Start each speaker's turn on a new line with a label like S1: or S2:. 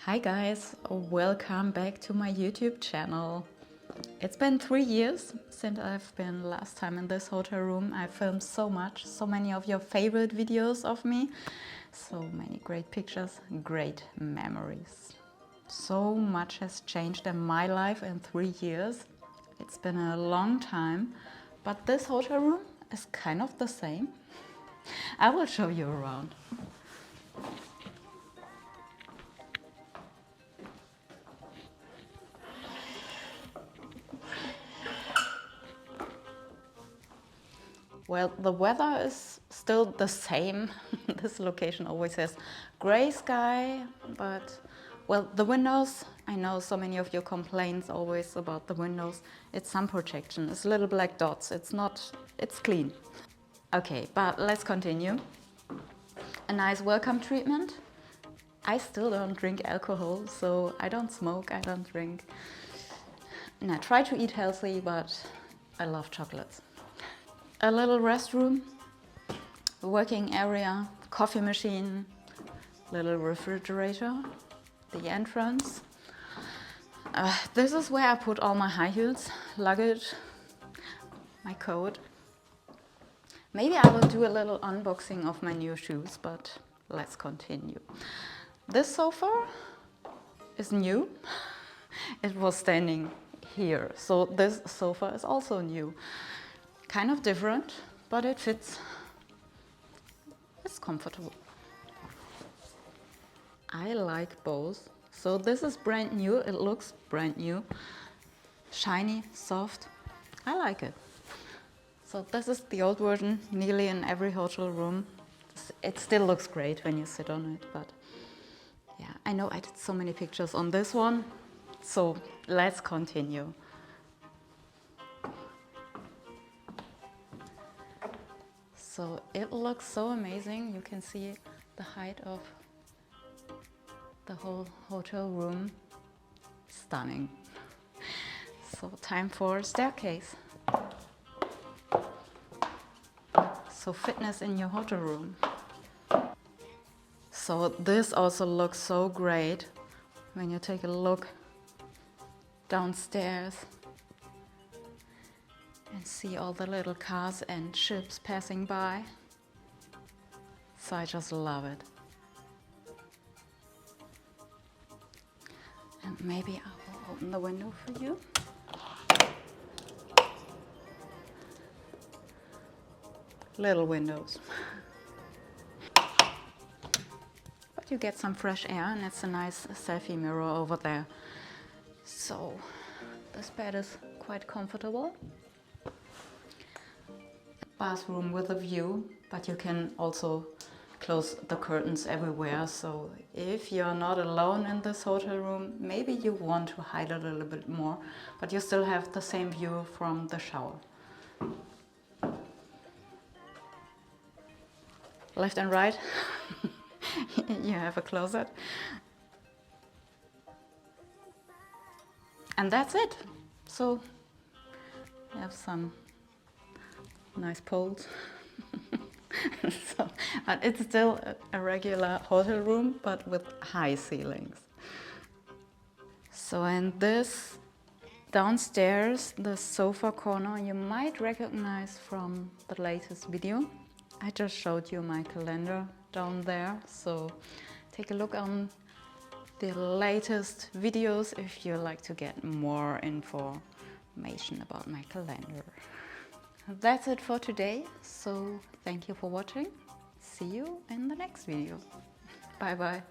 S1: Hi guys, welcome back to my YouTube channel. It's been 3 years since I've been last time in this hotel room. I filmed so many of your favorite videos of me. So many great pictures, great memories. So much has changed in my life in 3 years. It's been a long time, but this hotel room is kind of the same. I will show you around. Well, the weather is still the same. This location always has gray sky, but, well, the windows, I know so many of you complain always about the windows. It's sun protection, it's little black dots, it's clean. Okay, but let's continue. A nice welcome treatment. I still don't drink alcohol, so I don't smoke, I don't drink. And I try to eat healthy, but I love chocolates. A little restroom, working area, coffee machine, little refrigerator, the entrance. This is where I put all my high heels, luggage, my coat. Maybe I will do a little unboxing of my new shoes, but let's continue. This sofa is new. It was standing here, so this sofa is also new. Kind of different, but it fits. It's comfortable. I like both. So this is brand new, it looks brand new. Shiny, soft, I like it. So this is the old version, nearly in every hotel room. It still looks great when you sit on it, but yeah, I know I did so many pictures on this one. So let's continue. So it looks so amazing. You can see the height of the whole hotel room. Stunning. So time for a staircase. So fitness in your hotel room. So this also looks so great when you take a look downstairs and see all the little cars and ships passing by. So I just love it. And maybe I will open the window for you. Little windows. But you get some fresh air, and it's a nice selfie mirror over there. So this bed is quite comfortable. Bathroom with a view, but you can also close the curtains everywhere. So if you're not alone in this hotel room, maybe you want to hide a little bit more, but you still have the same view from the shower. Left and right, you have a closet. And that's it. So you have some nice poles. But it's still a regular hotel room, but with high ceilings. So in this downstairs, the sofa corner, you might recognize from the latest video. I just showed you my calendar down there, so take a look on the latest videos if you like to get more information about my calendar. That's it for today, so thank you for watching. See you in the next video. Bye bye.